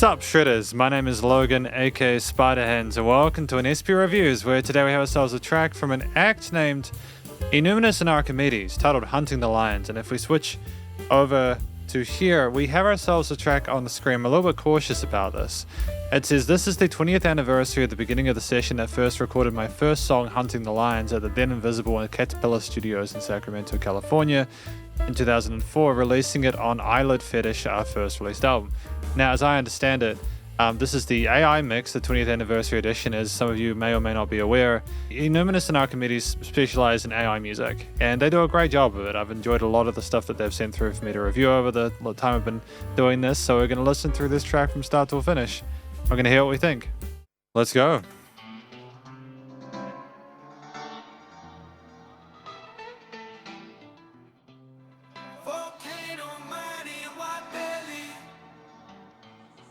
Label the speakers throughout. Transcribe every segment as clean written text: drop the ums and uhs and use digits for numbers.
Speaker 1: Sup Shredders, my name is Logan aka Spiderhands and welcome to an SP Reviews where today we have ourselves a track from an act named eNuminous Archimedes titled Hunting the Lions, and if we switch over to here we have ourselves a track on the screen. I'm a little bit cautious about this. It says this is the 20th anniversary of the beginning of the session that first recorded my first song Hunting the Lions at the then invisible Caterpillar Studios in Sacramento, California in 2004, releasing it on Eyelid Fetish, our first released album. Now, as I understand it, this is the AI mix, the 20th anniversary edition, as some of you may or may not be aware. eNuminous and Archimedes specialize in AI music, and they do a great job of it. I've enjoyed a lot of the stuff that they've sent through for me to review over the time I've been doing this, so we're going to listen through this track from start to finish. We're going to hear what we think. Let's go.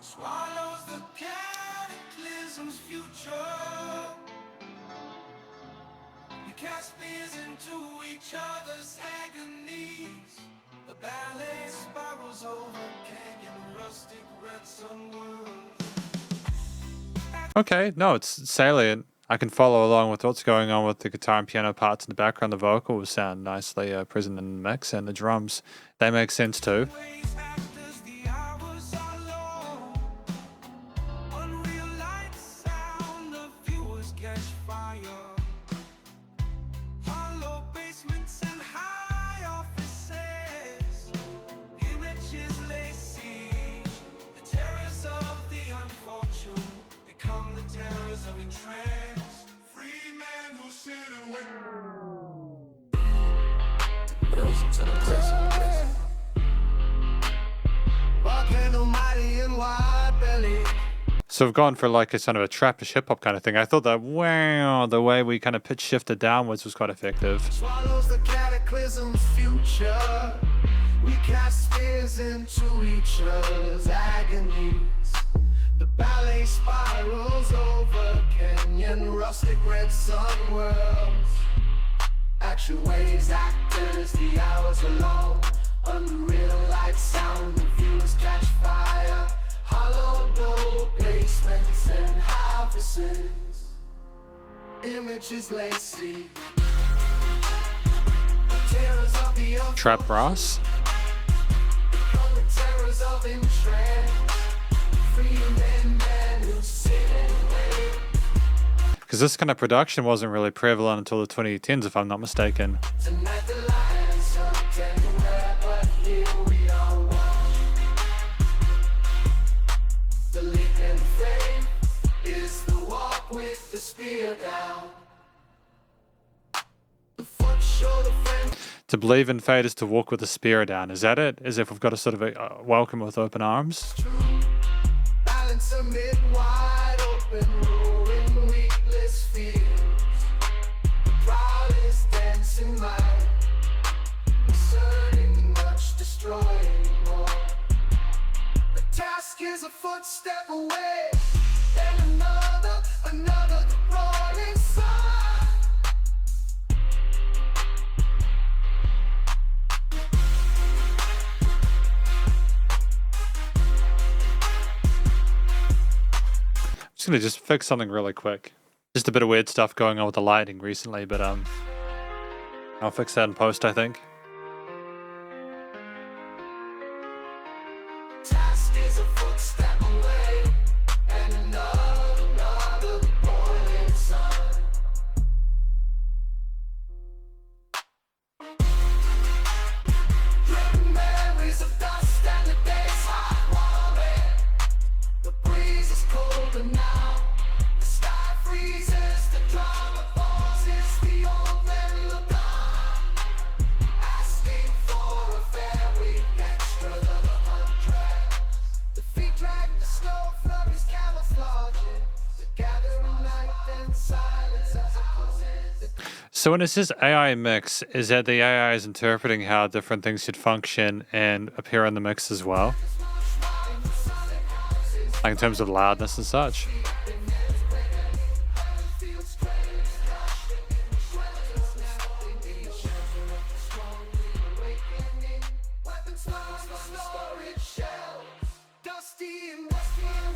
Speaker 2: Swallows the cataclysm's future. You cast spears into each other's agonies. The ballet spirals over canyon rustic red sun worlds.
Speaker 1: Okay, no, it's salient. I can follow along with what's going on with the guitar and piano parts in the background. The vocals sound nicely present in the mix, and the drums, they make sense too. So we've gone for like a sort of a trappish hip hop kind of thing. I thought that, wow, the way we kind of pitch shifted downwards was quite effective.
Speaker 2: Swallows the cataclysm's future. We cast spears into each other's agonies. The ballet spirals over canyon rustic red sun worlds. Action waves, actors, the hours are long. Unreal light sound, the viewers catch fire. Hollow door basements and offices. Images lacy. Terrors of the
Speaker 1: Trap brass.
Speaker 2: terrors of entrance. Free men who sit and wait.
Speaker 1: Because this kind of production wasn't really prevalent until the 2010s, if I'm not mistaken.
Speaker 2: Tonight the lions are everywhere, but here we are one. The leap in faith is the walk with the spear down. The foot show the friend.
Speaker 1: To believe in fate is to walk with a spear down. Is that it? As if we've got a sort of a welcome with open arms?
Speaker 2: Balance amid wide open, ruin weakless fields. The proudest dancing light, inserting much, destroying more. The task is a footstep away, then another rolling sun.
Speaker 1: I'm just gonna just fix something really quick. Just a bit of weird stuff going on with the lighting recently, but I'll fix that in post, I think.
Speaker 2: Task is a footstep away, and another boiling sun. Dripping memories of dust and the day's hot warming. The breeze is colder now. The sky freezes, the drama pauses, the old men look on, asking for a fair week extra than 100. The feet drag the snow flurries, camouflaging the gathering night and silence as it closes.
Speaker 1: So when it says AI mix, is that the AI is interpreting how different things should function and appear in the mix as well? Like in terms of loudness and such?
Speaker 2: Weapons lost, storage shells, dusty and rusty.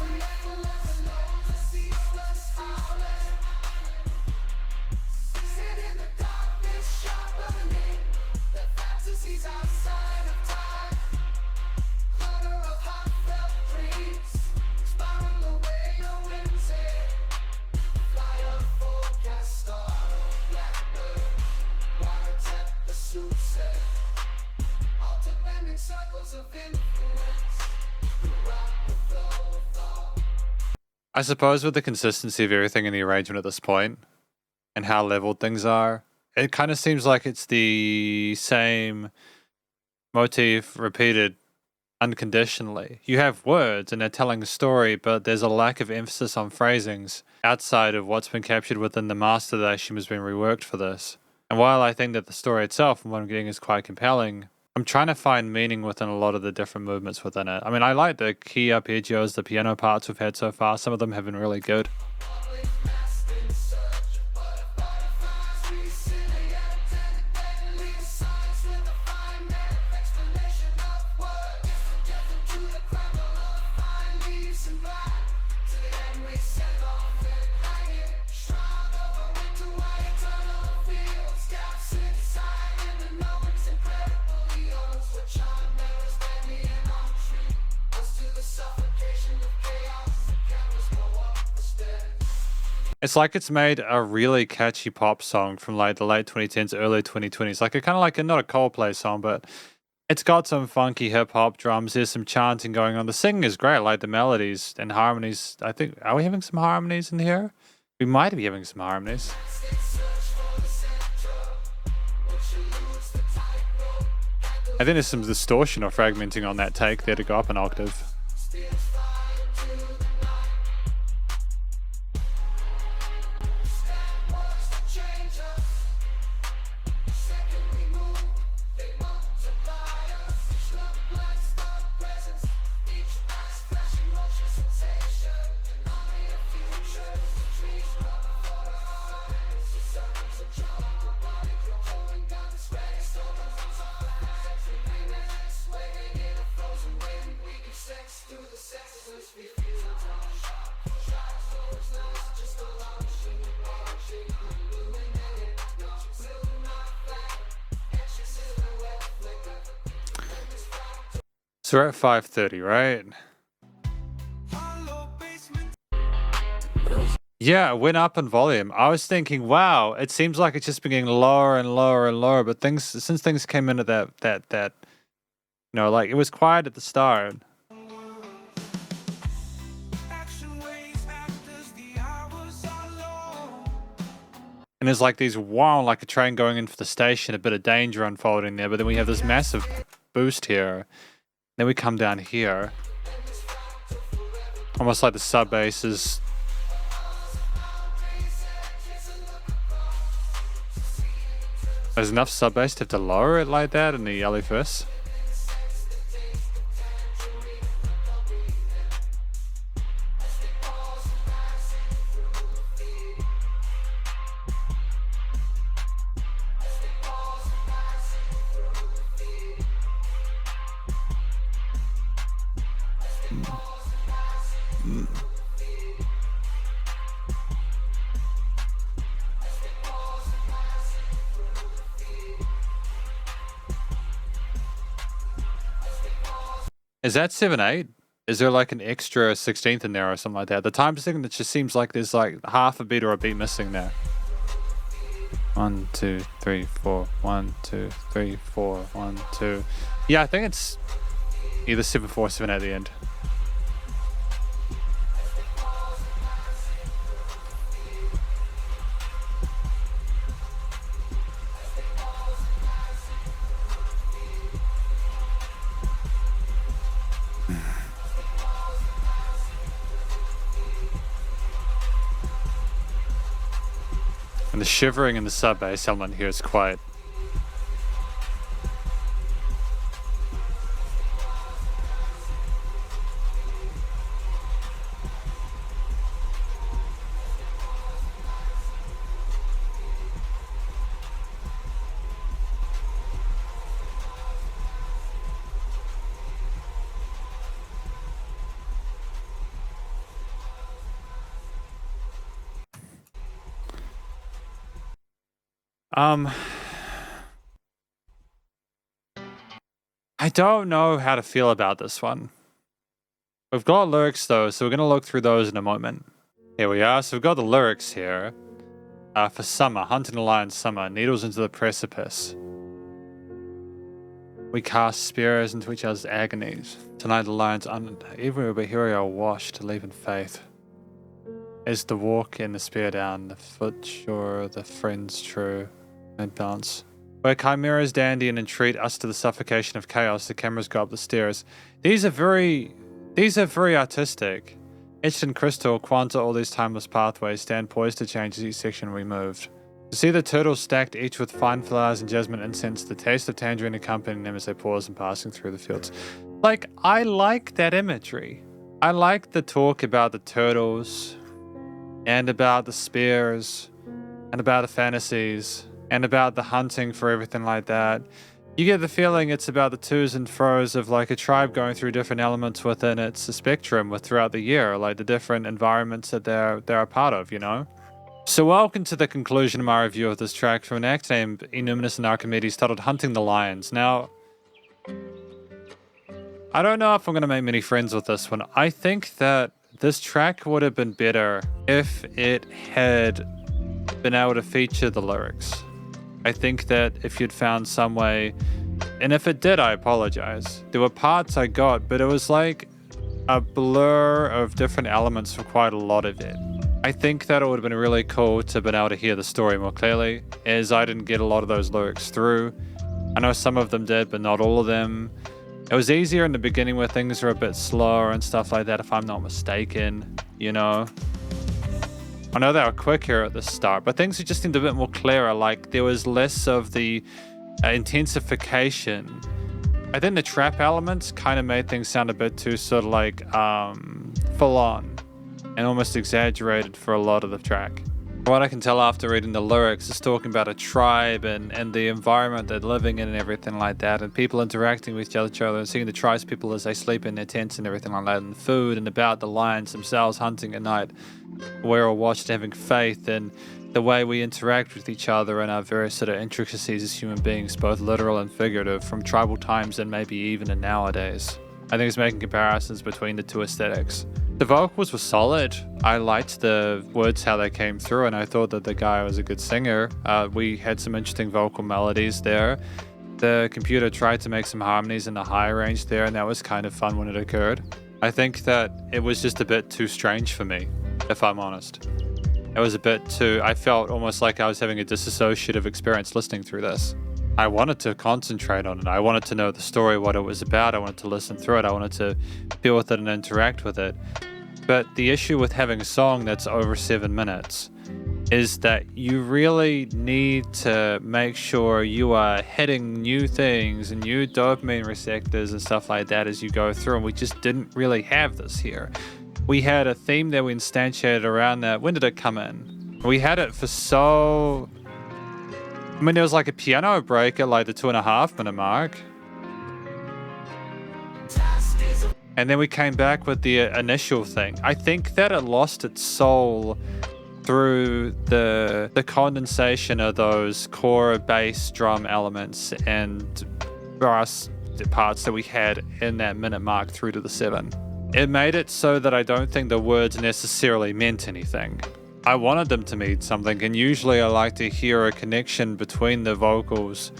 Speaker 1: I suppose with the consistency of everything in the arrangement at this point and how leveled things are, it kind of seems like it's the same motif repeated unconditionally. You have words and they're telling a story, but there's a lack of emphasis on phrasings outside of what's been captured within the master that I assume has been reworked for this. And while I think that the story itself, from what I'm getting, is quite compelling, I'm trying to find meaning within a lot of the different movements within it. I mean, I like the key arpeggios, the piano parts we've had so far. Some of them have been really good. It's like it's made a really catchy pop song from like the late 2010s, early 2020s. Like a kind of like not a Coldplay song, but it's got some funky hip hop drums. There's some chanting going on. The singing is great. I like the melodies and harmonies. I think, are we having some harmonies in here? We might be having some harmonies. I think there's some distortion or fragmenting on that take there to go up an octave. So we're at 5:30, right? Yeah, it went up in volume. I was thinking, wow, it seems like it's just been getting lower and lower and lower. But since things came into that, like it was quiet at the start. And there's like these wow, like a train going in for the station, a bit of danger unfolding there. But then we have this massive boost here. Then we come down here. Almost like the sub bass is. There's enough sub bass to have to lower it like that in the yellow verse. Is that 7/8? Is there like an extra 16th in there or something like that? The time signature seems like there's like half a beat or a beat missing there. 1, 2, 3, 4. 1, 2, 3, 4. 1, 2. Yeah, I think it's either 7/4, 7 at the end. And the shivering in the sub bass element here is quite. I don't know how to feel about this one. We've got lyrics though, so we're going to look through those in a moment. Here we are. So we've got the lyrics here. For summer, hunting the lion summer, needles into the precipice. We cast spears into each other's agonies. Tonight the lions everywhere but here we are washed to leave in faith. Is the walk and the spear down, the foot sure, the friend's true, mid balance. Where chimeras dandy and entreat us to the suffocation of chaos, the cameras go up the stairs. These are very artistic. Etched in crystal, quanta, all these timeless pathways stand poised to change as each section removed. To see the turtles stacked each with fine flowers and jasmine incense, the taste of tangerine accompanying them as they pause and passing through the fields. Like, I like that imagery. I like the talk about the turtles, and about the spears, and about the fantasies, and about the hunting for everything like that. You get the feeling it's about the to's and fro's of like a tribe going through different elements within its spectrum throughout the year, like the different environments that they're a part of, you know? So welcome to the conclusion of my review of this track from an act named eNuminous Archimedes titled Hunting the Lions. Now, I don't know if I'm going to make many friends with this one. I think that this track would have been better if it had been able to feature the lyrics. I think that if you'd found some way, and if it did, I apologize. There were parts I got, but it was like a blur of different elements for quite a lot of it. I think that it would have been really cool to have been able to hear the story more clearly, as I didn't get a lot of those lyrics through. I know some of them did, but not all of them. It was easier in the beginning where things were a bit slower and stuff like that, if I'm not mistaken, you know. I know they were quicker at the start, but things just seemed a bit more clearer, like there was less of the intensification. I think the trap elements kind of made things sound a bit too sort of like full on and almost exaggerated for a lot of the track. What I can tell after reading the lyrics is talking about a tribe and the environment they're living in and everything like that, and people interacting with each other and seeing the tribespeople as they sleep in their tents and everything like that, and food, and about the lions themselves hunting at night. We're all watched having faith, and the way we interact with each other and our various sort of intricacies as human beings, both literal and figurative, from tribal times and maybe even in nowadays. I think it's making comparisons between the two aesthetics. The vocals were solid. I liked the words, how they came through, and I thought that the guy was a good singer. We had some interesting vocal melodies there. The computer tried to make some harmonies in the higher range there, and that was kind of fun when it occurred. I think that it was just a bit too strange for me, if I'm honest. It was a bit too... I felt almost like I was having a disassociative experience listening through this. I wanted to concentrate on it. I wanted to know the story, what it was about. I wanted to listen through it. I wanted to feel with it and interact with it. But the issue with having a song that's over 7 minutes is that you really need to make sure you are hitting new things and new dopamine receptors and stuff like that as you go through. And we just didn't really have this here. We had a theme that we instantiated around that. When did it come in? We had it for so... I mean, there was like a piano break at like the 2.5 minute mark. And then we came back with the initial thing. I think that it lost its soul through the condensation of those core bass drum elements and brass parts that we had in that minute mark through to the 7. It made it so that I don't think the words necessarily meant anything. I wanted them to mean something, and usually I like to hear a connection between the vocals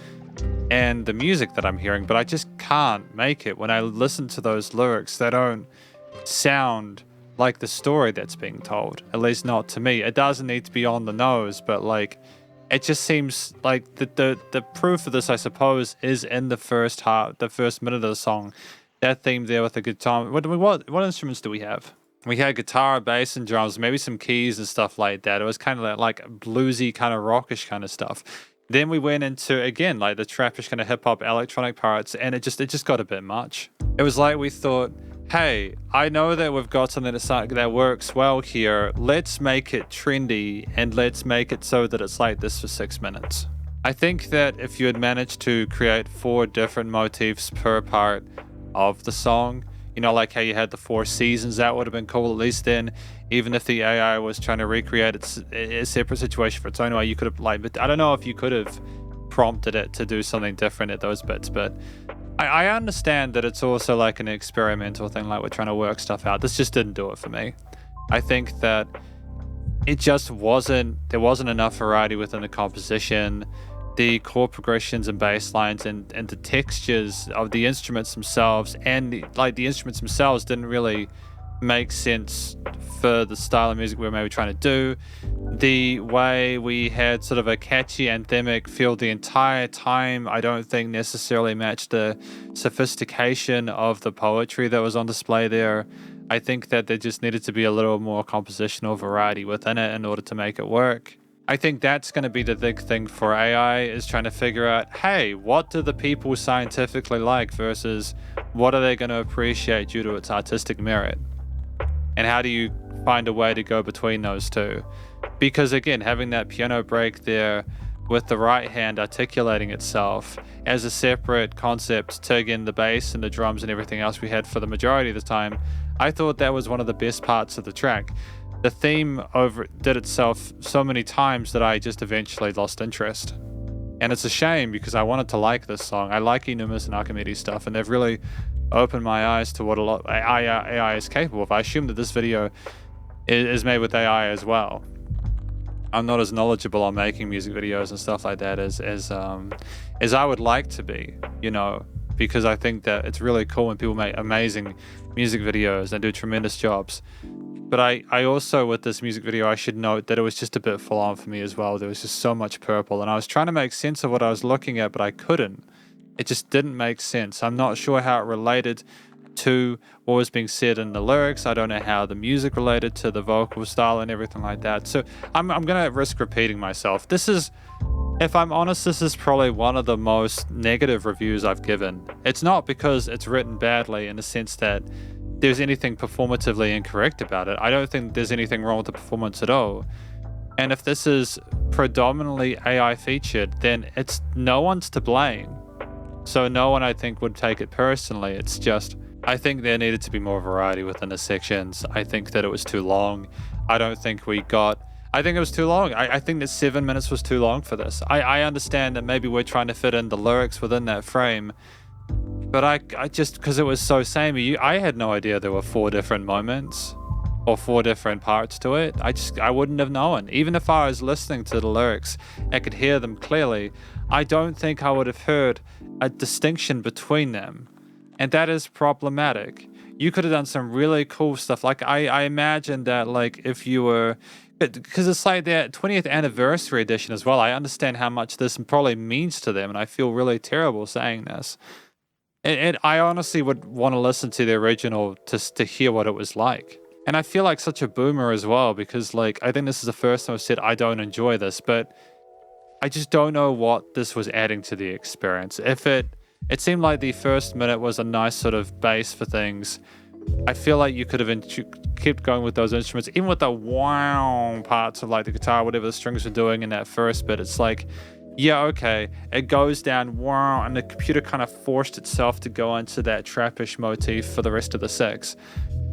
Speaker 1: and the music that I'm hearing, but I just can't make it. When I listen to those lyrics, they don't sound like the story that's being told, at least not to me. It doesn't need to be on the nose, but like, it just seems like the proof of this, I suppose, is in the first minute of the song. That theme there with the guitar. What instruments do we have? We had guitar, bass, and drums, maybe some keys and stuff like that. It was kind of like bluesy, kind of rockish kind of stuff. Then we went into, again, like the trappish kind of hip-hop electronic parts, and it just got a bit much. It was like we thought, hey, I know that we've got something that works well here. Let's make it trendy, and let's make it so that it's like this for 6 minutes. I think that if you had managed to create 4 different motifs per part of the song, you know, like how you had the 4 seasons, that would have been cool. At least then, even if the AI was trying to recreate a separate situation for its own way, you could have, like, but I don't know if you could have prompted it to do something different at those bits, but I understand that it's also like an experimental thing, like we're trying to work stuff out. This just didn't do it for me. I think that it just there wasn't enough variety within the composition. The chord progressions and bass lines and the textures of the instruments themselves, and the instruments themselves didn't really make sense for the style of music we were maybe trying to do. The way we had sort of a catchy anthemic feel the entire time, I don't think necessarily matched the sophistication of the poetry that was on display there. I think that there just needed to be a little more compositional variety within it in order to make it work. I think that's going to be the big thing for AI, is trying to figure out, hey, what do the people scientifically like versus what are they going to appreciate due to its artistic merit? And how do you find a way to go between those two? Because again, having that piano break there with the right hand articulating itself as a separate concept to, again, the bass and the drums and everything else we had for the majority of the time, I thought that was one of the best parts of the track. The theme overdid itself so many times that I just eventually lost interest. And it's a shame because I wanted to like this song. I like eNuminous and Archimedes stuff, and they've really opened my eyes to what a lot AI is capable of. I assume that this video is made with AI as well. I'm not as knowledgeable on making music videos and stuff like that as I would like to be, you know, because I think that it's really cool when people make amazing music videos and do tremendous jobs. But I also, with this music video, I should note that it was just a bit full on for me as well. There was just so much purple, and I was trying to make sense of what I was looking at, but I couldn't. It just didn't make sense. I'm not sure how it related to what was being said in the lyrics. I don't know how the music related to the vocal style and everything like that. So I'm going to risk repeating myself. This is, if I'm honest, this is probably one of the most negative reviews I've given. It's not because it's written badly in the sense that there's anything performatively incorrect about it. I don't think there's anything wrong with the performance at all. And if this is predominantly AI featured, then it's no one's to blame. So no one, I think, would take it personally. It's just, I think there needed to be more variety within the sections. I think that it was too long. I think it was too long. I think that 7 minutes was too long for this. I understand that maybe we're trying to fit in the lyrics within that frame, but I just, because it was so samey, I had no idea there were 4 different moments or 4 different parts to it. I wouldn't have known. Even if I was listening to the lyrics, I could hear them clearly. I don't think I would have heard a distinction between them. And that is problematic. You could have done some really cool stuff. Like I imagine that, like, if you were, because it's like their 20th anniversary edition as well. I understand how much this probably means to them, and I feel really terrible saying this. And I honestly would want to listen to the original to hear what it was like. And I feel like such a boomer as well, because like I think this is the first time I've said I don't enjoy this, but I just don't know what this was adding to the experience. If it seemed like the first minute was a nice sort of base for things. I feel like you could have kept going with those instruments, even with the wow parts of like the guitar, whatever the strings were doing in that first bit. It's like, yeah, okay, it goes down, wow, and the computer kind of forced itself to go into that trappish motif for the rest of the 6.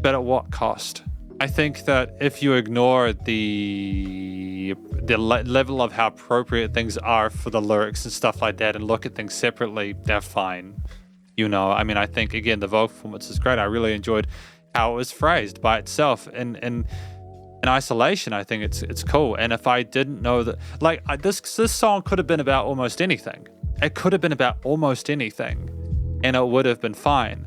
Speaker 1: But at what cost? I think that if you ignore the level of how appropriate things are for the lyrics and stuff like that and look at things separately, they're fine. You know, I mean, I think, again, the vocal performance is great. I really enjoyed how it was phrased by itself. In isolation, I think it's cool. And if I didn't know that, like, this song could have been about almost anything. It could have been about almost anything, and it would have been fine.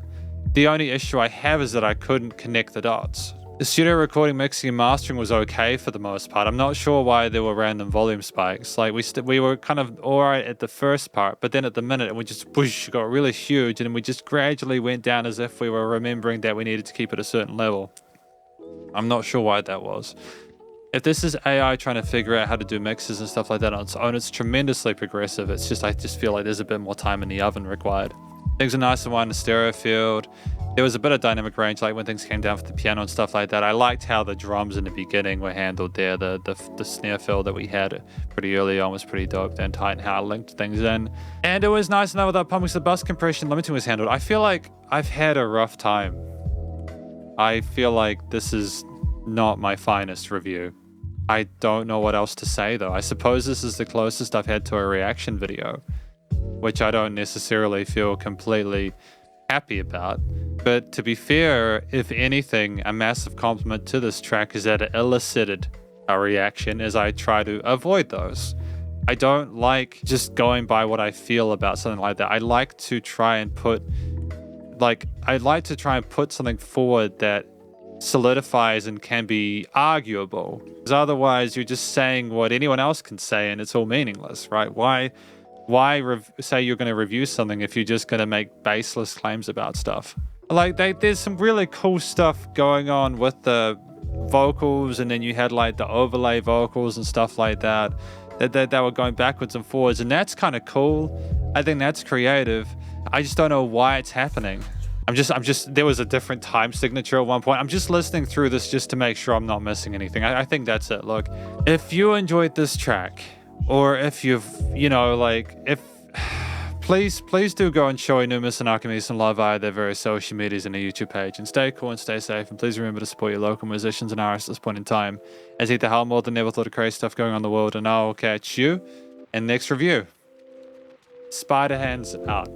Speaker 1: The only issue I have is that I couldn't connect the dots. The studio recording, mixing, and mastering was okay for the most part. I'm not sure why there were random volume spikes. Like, we were kind of alright at the first part, but then at the minute, we just whoosh, got really huge, and we just gradually went down as if we were remembering that we needed to keep it a certain level. I'm not sure why that was. If this is AI trying to figure out how to do mixes and stuff like that on its own, it's tremendously progressive. It's just, I just feel like there's a bit more time in the oven required. Things are nice and wide in the stereo field. There was a bit of dynamic range, like when things came down for the piano and stuff like that. I liked how the drums in the beginning were handled there. The snare fill that we had pretty early on was pretty dope and tight, and how it linked things in. And it was nice enough without pumping, so the bus compression limiting was handled. I feel like I've had a rough time. I feel like this is not my finest review. I don't know what else to say, though. I suppose this is the closest I've had to a reaction video, which I don't necessarily feel completely happy about. But to be fair, if anything, a massive compliment to this track is that it elicited a reaction, as I try to avoid those. I don't like just going by what I feel about something like that. I like to try and put something forward that solidifies and can be arguable. Because otherwise, you're just saying what anyone else can say, and it's all meaningless, right? Why say you're going to review something if you're just going to make baseless claims about stuff? Like, there's some really cool stuff going on with the vocals, and then you had like the overlay vocals and stuff like that were going backwards and forwards, and that's kind of cool. I think that's creative. I just don't know why it's happening. I'm just there was a different time signature at one point. I'm just listening through this just to make sure I'm not missing anything. I think that's it. Look, if you enjoyed this track, or if you've, please do go and show eNuminous and Archimedes some love via their various social medias and their YouTube page. And stay cool and stay safe. And please remember to support your local musicians and artists at this point in time, as either hell more than ever thought of crazy stuff going on in the world. And I'll catch you in the next review. Spiderhands out.